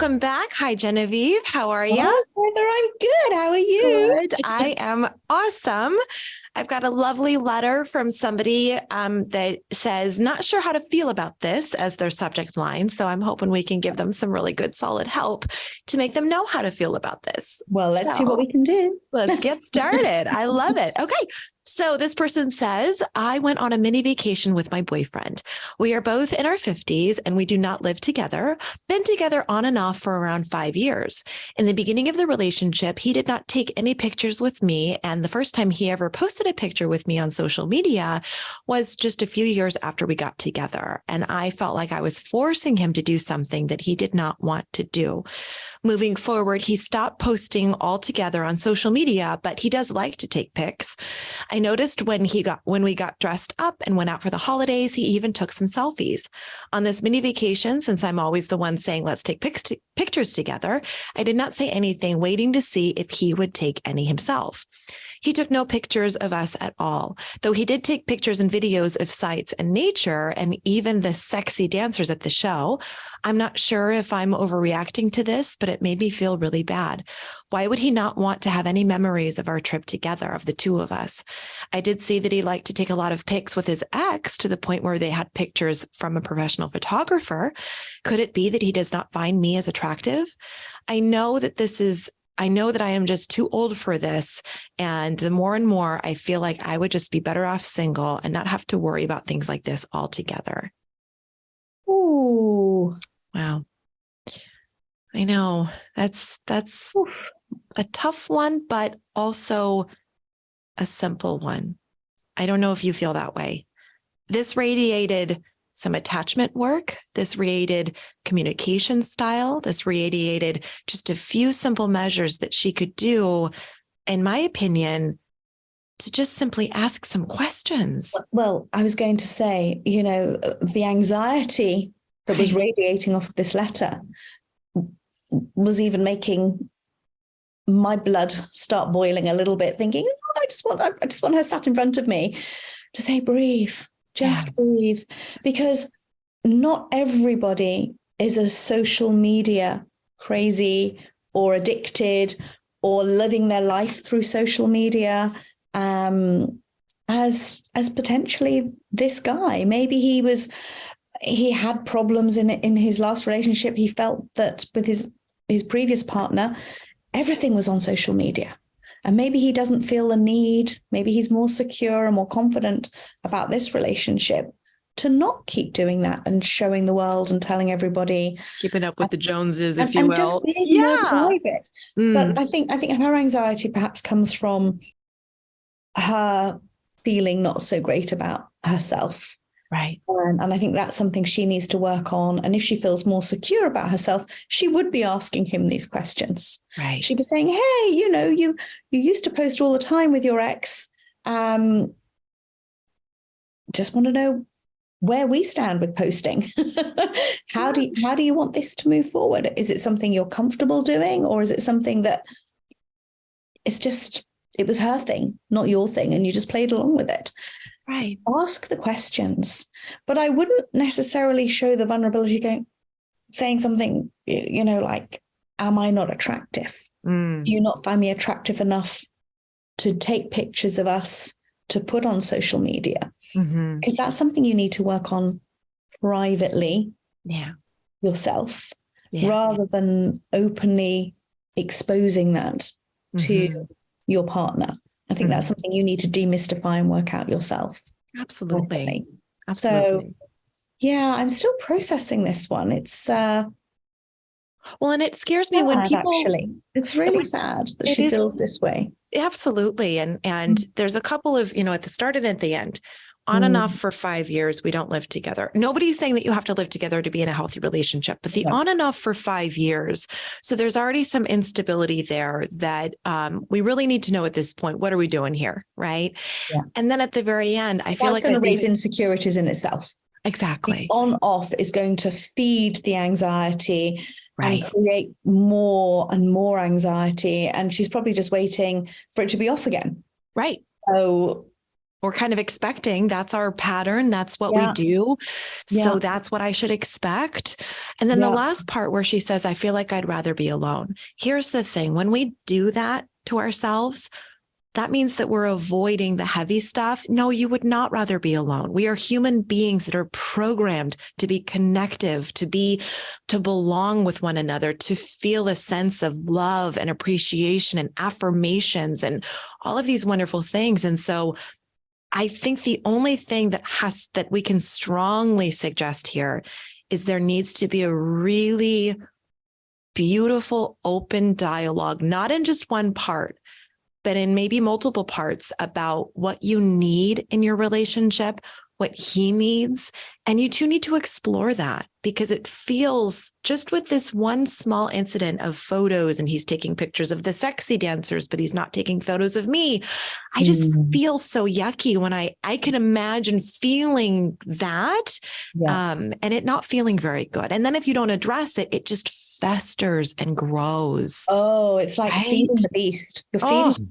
welcome back. Hi, Genevieve. How are you? Oh, Heather, I'm good. How are you? Good. I am awesome. I've got a lovely letter from somebody that says, not sure how to feel about this as their subject line. So I'm hoping we can give them some really good, solid help to make them know how to feel about this. Well, let's see what we can do. Let's get started. I love it. Okay. So this person says, I went on a mini vacation with my boyfriend. We are both in our 50s and we do not live together, been together on and off for around 5 years. In the beginning of the relationship, he did not take any pictures with me. And the first time he ever posted a picture with me on social media was just a few years after we got together. And I felt like I was forcing him to do something that he did not want to do. Moving forward, he stopped posting altogether on social media, but he does like to take pics. I noticed when we got dressed up and went out for the holidays, he even took some selfies. On this mini vacation, since I'm always the one saying, let's take pictures together, I did not say anything, waiting to see if he would take any himself. He took no pictures of us at all, though he did take pictures and videos of sights and nature and even the sexy dancers at the show. I'm not sure if I'm overreacting to this, but it made me feel really bad. Why would he not want to have any memories of our trip together, of the two of us? I did see that he liked to take a lot of pics with his ex to the point where they had pictures from a professional photographer. Could it be that he does not find me as attractive? I know that I am just too old for this. And the more and more I feel like I would just be better off single and not have to worry about things like this altogether. Ooh. Wow. I know that's Oof. a tough one, but also a simple one. I don't know if you feel that way. This radiated some attachment work. This radiated communication style. This radiated just a few simple measures that she could do, in my opinion, to just simply ask some questions. Well, I was going to say, the anxiety that was radiating off of this letter was even making my blood start boiling a little bit, thinking, I just want her sat in front of me to say, breathe. Just breathe, because not everybody is a social media crazy or addicted or living their life through social media as potentially this guy. Maybe he had problems in his last relationship. He felt that with his previous partner, everything was on social media. And maybe he doesn't feel the need, maybe he's more secure and more confident about this relationship to not keep doing that and showing the world and telling everybody. Keeping up with the Joneses, if you will. Just being more private. But I think her anxiety perhaps comes from her feeling not so great about herself. Right. And I think that's something she needs to work on. And if she feels more secure about herself, she would be asking him these questions. Right. She'd be saying, hey, you used to post all the time with your ex. Just want to know where we stand with posting. How do you want this to move forward? Is it something you're comfortable doing, or is it something that it was her thing, not your thing, and you just played along with it? Right. Ask the questions, but I wouldn't necessarily show the vulnerability saying something, like, am I not attractive? Do you not find me attractive enough to take pictures of us to put on social media? Because that's something you need to work on privately yourself, rather than openly exposing that to your partner. I think that's something you need to demystify and work out yourself. Absolutely. So, I'm still processing this one. It's well, and it scares me when people actually, it's really sad that she feels this way. Absolutely. And there's a couple of, at the start and at the end. On and off for 5 years, we don't live together. Nobody's saying that you have to live together to be in a healthy relationship, but the on and off for 5 years. So there's already some instability there that we really need to know at this point, what are we doing here? Right. Yeah. And then at the very end, I feel like it's going to raise insecurities in itself. Exactly. The on off is going to feed the anxiety and create more and more anxiety. And she's probably just waiting for it to be off again. Right. So We're kind of expecting that's our pattern. That's what we do. So that's what I should expect. And then the last part where she says, I feel like I'd rather be alone. Here's the thing. When we do that to ourselves, that means that we're avoiding the heavy stuff. No, you would not rather be alone. We are human beings that are programmed to be connective, to belong with one another, to feel a sense of love and appreciation and affirmations and all of these wonderful things. And so I think the only thing that we can strongly suggest here is there needs to be a really beautiful, open dialogue, not in just one part, but in maybe multiple parts about what you need in your relationship, what he needs. And you two need to explore that, because it feels, just with this one small incident of photos, and he's taking pictures of the sexy dancers, but he's not taking photos of me. I just feel so yucky when I can imagine feeling that and it not feeling very good. And then if you don't address it, it just festers and grows. Oh, it's like feeding the beast. You're feeding the beast.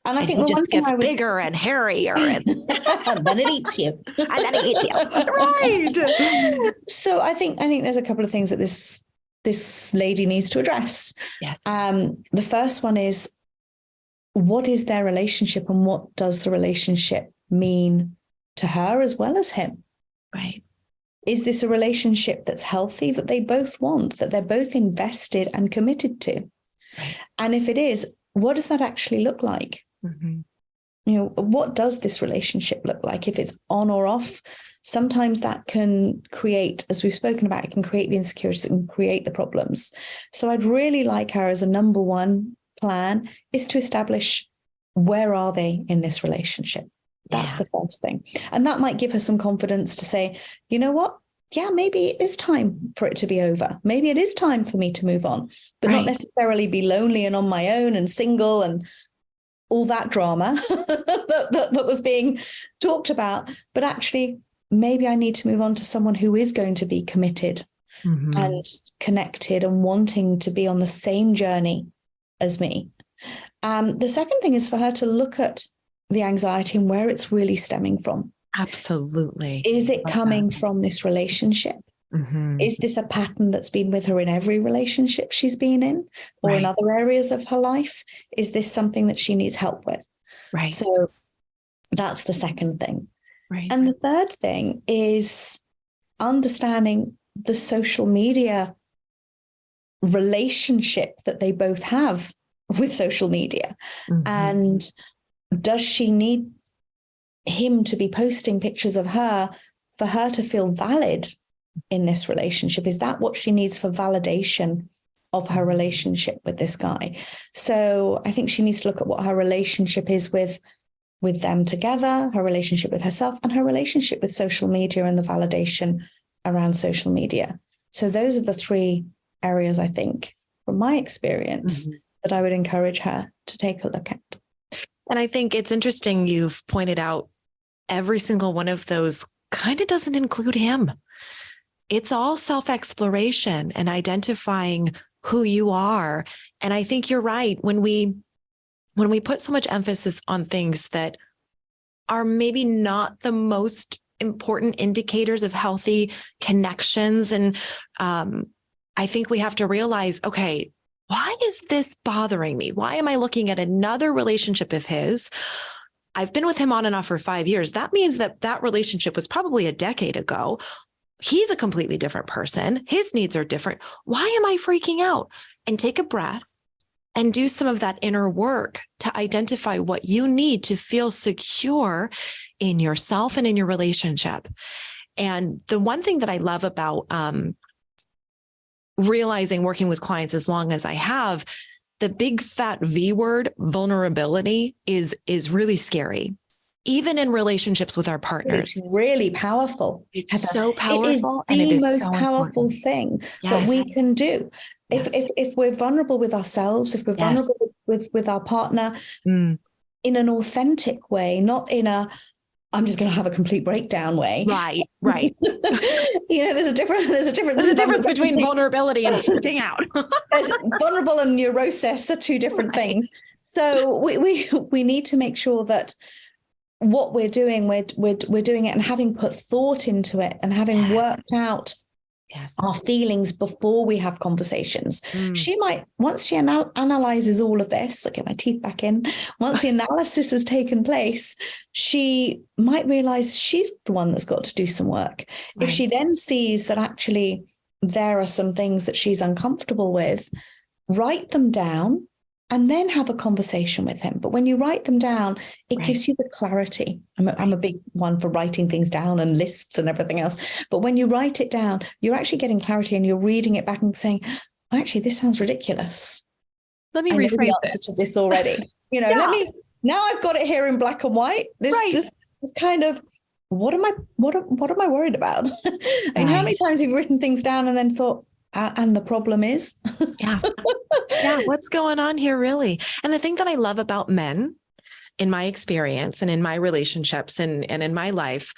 And I think it just gets bigger and hairier, and then it eats you. And then it eats you. Right. So I think there's a couple of things that this lady needs to address. Yes. The first one is, what is their relationship, and what does the relationship mean to her as well as him? Right. Is this a relationship that's healthy, that they both want, that they're both invested and committed to? Right. And if it is, what does that actually look like? Mm-hmm. You know, what does this relationship look like? If it's on or off, sometimes that can create, as we've spoken about, it can create the insecurities, it can create the problems. So I'd really like her, as a number one plan, is to establish, where are they in this relationship? That's the first thing. And that might give her some confidence to say, you know what? Yeah, maybe it is time for it to be over. Maybe it is time for me to move on, but not necessarily be lonely and on my own and single and all that drama that was being talked about. But actually, maybe I need to move on to someone who is going to be committed and connected and wanting to be on the same journey as me. The second thing is for her to look at the anxiety and where it's really stemming from. Absolutely. Is it coming from this relationship? Is this a pattern that's been with her in every relationship she's been in, or in other areas of her life? Is this something that she needs help with? Right. So that's the second thing. Right. And the third thing is understanding the social media relationship that they both have with social media. And does she need him to be posting pictures of her for her to feel valid in this relationship? Is that what she needs for validation of her relationship with this guy? So I think she needs to look at what her relationship is with them together, her relationship with herself, and her relationship with social media and the validation around social media. So those are the three areas, I think, from my experience, that I would encourage her to take a look at. And I think it's interesting you've pointed out every single one of those kind of doesn't include him. It's all self-exploration and identifying who you are. And I think you're right. When we put so much emphasis on things that are maybe not the most important indicators of healthy connections, and I think we have to realize, okay, why is this bothering me? Why am I looking at another relationship of his? I've been with him on and off for 5 years. That means that relationship was probably a decade ago. He's a completely different person. His needs are different. Why am I freaking out? And take a breath and do some of that inner work to identify what you need to feel secure in yourself and in your relationship. And the one thing that I love about realizing, working with clients as long as I have, the big fat V word, vulnerability, is really scary, even in relationships with our partners. It's really powerful. It's so powerful. It is the most powerful thing that we can do. If we're vulnerable with ourselves, if we're vulnerable with our partner in an authentic way, not in a, I'm just going to have a complete breakdown way. Right. There's a difference between vulnerability and freaking out. Vulnerable and neurosis are two different things. So we need to make sure that what we're doing, we're doing it and having put thought into it and having worked out our feelings before we have conversations. She might, once she analyzes all of this, get my teeth back in, once the analysis has taken place, she might realize she's the one that's got to do some work. If she then sees that actually there are some things that she's uncomfortable with, write them down and then have a conversation with him. But when you write them down, it gives you the clarity. I'm a big one for writing things down and lists and everything else. But when you write it down, you're actually getting clarity and you're reading it back and saying, actually, this sounds ridiculous. Let me rephrase the answer to this already. Now I've got it here in black and white. This is kind of, what am I worried about? I mean, how many times have you written things down and then thought, and the problem is? What's going on here, really? And the thing that I love about men, in my experience and in my relationships and in my life,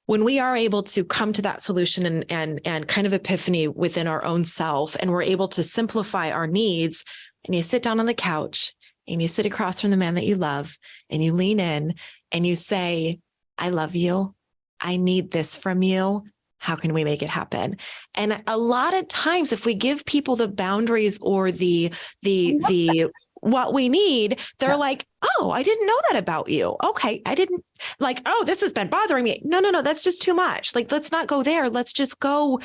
when we are able to come to that solution and kind of epiphany within our own self, and we're able to simplify our needs, and you sit down on the couch and you sit across from the man that you love and you lean in and you say, I love you. I need this from you. How can we make it happen? And a lot of times, if we give people the boundaries or the what we need, they're like, oh, I didn't know that about you. Okay. I didn't this has been bothering me. No, that's just too much. Let's not go there. Let's just go.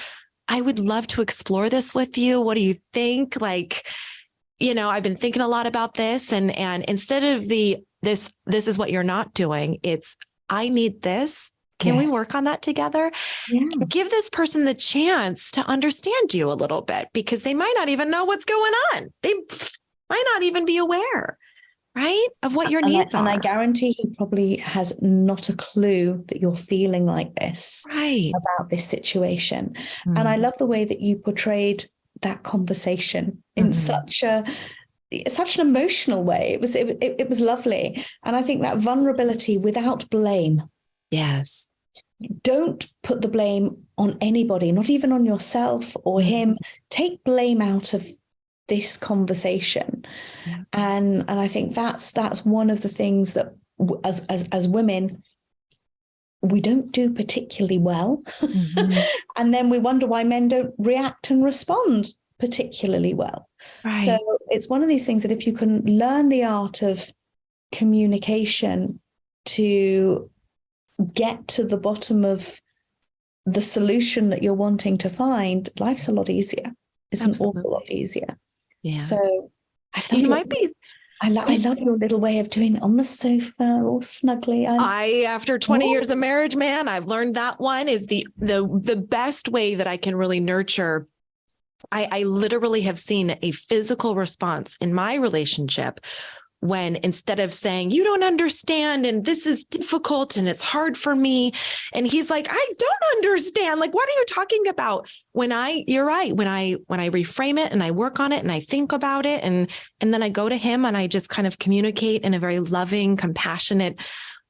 I would love to explore this with you. What do you think? I've been thinking a lot about this, and instead of this is what you're not doing. It's, I need this. Can we work on that together? Give this person the chance to understand you a little bit, because they might not even know what's going on. They might not even be aware, right, of what your needs are. And I guarantee he probably has not a clue that you're feeling like this about this situation. And I love the way that you portrayed that conversation in such an emotional way. It was lovely. And I think that vulnerability without blame. Yes. Don't put the blame on anybody, not even on yourself or him. Take blame out of this conversation. And I think that's one of the things that as women, we don't do particularly well. And then we wonder why men don't react and respond particularly well. So it's one of these things that if you can learn the art of communication to get to the bottom of the solution that you're wanting to find, life's a lot easier. It's an awful lot easier. So I love your little way of doing it on the sofa, all snugly. After 20 years of marriage, man, I've learned that one is the best way that I can really nurture. I literally have seen a physical response in my relationship when, instead of saying, you don't understand, and this is difficult and it's hard for me, and he's like, I don't understand. What are you talking about? You're right. When I reframe it and I work on it and I think about it, and then I go to him and I just kind of communicate in a very loving, compassionate,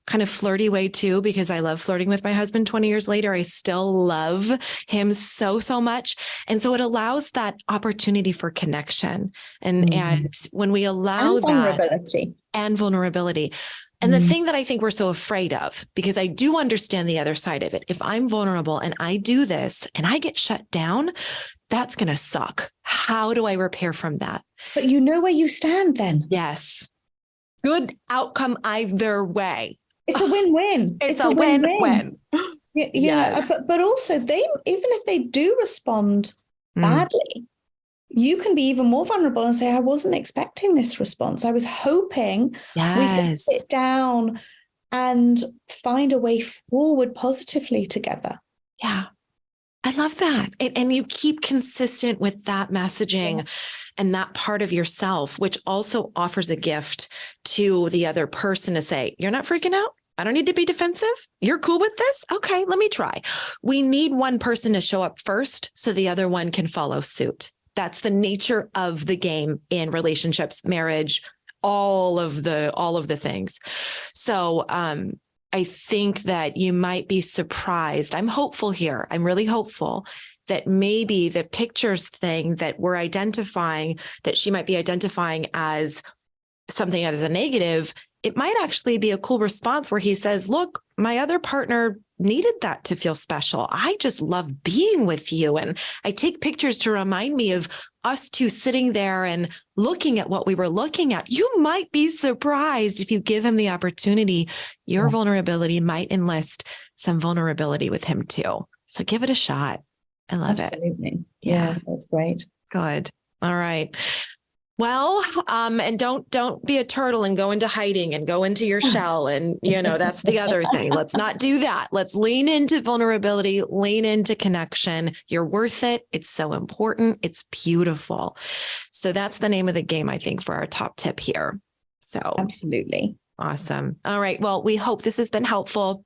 kind of flirty way too, because I love flirting with my husband 20 years later. I still love him so, so much. And so it allows that opportunity for connection. And when we allow that and vulnerability. And the thing that I think we're so afraid of, because I do understand the other side of it. If I'm vulnerable and I do this and I get shut down, that's going to suck. How do I repair from that? But you know where you stand then. Yes. Good outcome either way. It's a win-win. It's a win-win. But also even if they do respond badly, you can be even more vulnerable and say, I wasn't expecting this response. I was hoping we could sit down and find a way forward positively together. Yeah. I love that. And you keep consistent with that messaging and that part of yourself, which also offers a gift to the other person to say, you're not freaking out. I don't need to be defensive. You're cool with this? Okay, let me try. We need one person to show up first so the other one can follow suit. That's the nature of the game in relationships, marriage, all of the things. So I think that you might be surprised. I'm hopeful here. I'm really hopeful that maybe the pictures thing that we're identifying, that she might be identifying as something as a negative, it might actually be a cool response where he says, look, my other partner needed that to feel special. I just love being with you. And I take pictures to remind me of us two sitting there and looking at what we were looking at. You might be surprised if you give him the opportunity. Your vulnerability might enlist some vulnerability with him too. So give it a shot. I love it. Absolutely. Yeah, that's great. Good. All right. Well, and don't be a turtle and go into hiding and go into your shell. And, that's the other thing. Let's not do that. Let's lean into vulnerability, lean into connection. You're worth it. It's so important. It's beautiful. So that's the name of the game, I think, for our top tip here. So absolutely. Awesome. All right. Well, we hope this has been helpful.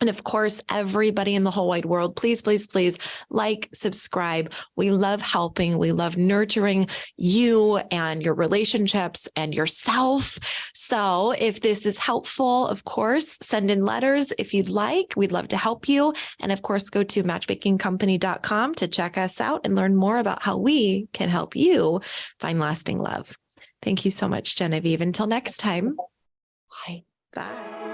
And of course, everybody in the whole wide world, please, please, please like, subscribe. We love helping. We love nurturing you and your relationships and yourself. So if this is helpful, of course, send in letters if you'd like. We'd love to help you. And of course, go to matchmakingcompany.com to check us out and learn more about how we can help you find lasting love. Thank you so much, Genevieve. Until next time. Bye. Bye.